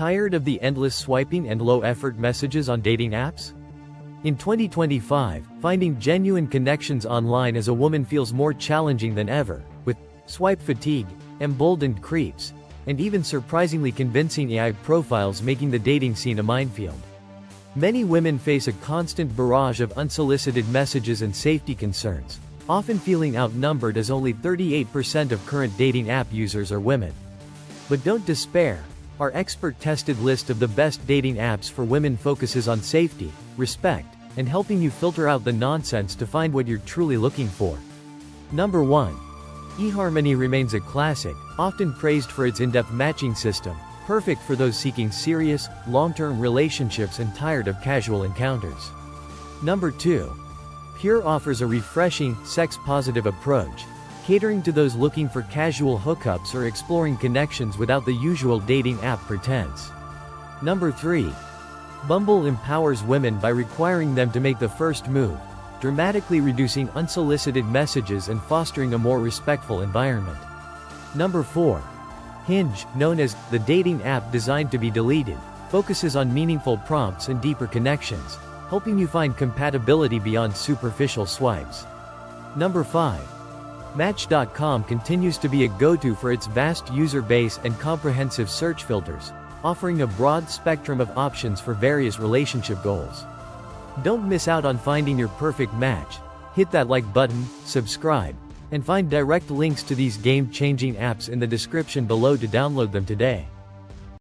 Tired of the endless swiping and low-effort messages on dating apps? In 2025, finding genuine connections online as a woman feels more challenging than ever, with swipe fatigue, emboldened creeps, and even surprisingly convincing AI profiles making the dating scene a minefield. Many women face a constant barrage of unsolicited messages and safety concerns, often feeling outnumbered as only 38% of current dating app users are women. But don't despair. Our expert-tested list of the best dating apps for women focuses on safety, respect, and helping you filter out the nonsense to find what you're truly looking for. Number 1. eHarmony remains a classic, often praised for its in-depth matching system, perfect for those seeking serious, long-term relationships and tired of casual encounters. Number 2. Pure offers a refreshing, sex-positive approach, catering to those looking for casual hookups or exploring connections without the usual dating app pretense. Number 3. Bumble empowers women by requiring them to make the first move, dramatically reducing unsolicited messages and fostering a more respectful environment. Number 4. Hinge, known as the dating app designed to be deleted, focuses on meaningful prompts and deeper connections, helping you find compatibility beyond superficial swipes. Number 5. Match.com continues to be a go-to for its vast user base and comprehensive search filters, offering a broad spectrum of options for various relationship goals. Don't miss out on finding your perfect match. Hit that like button, subscribe, and find direct links to these game-changing apps in the description below to download them today.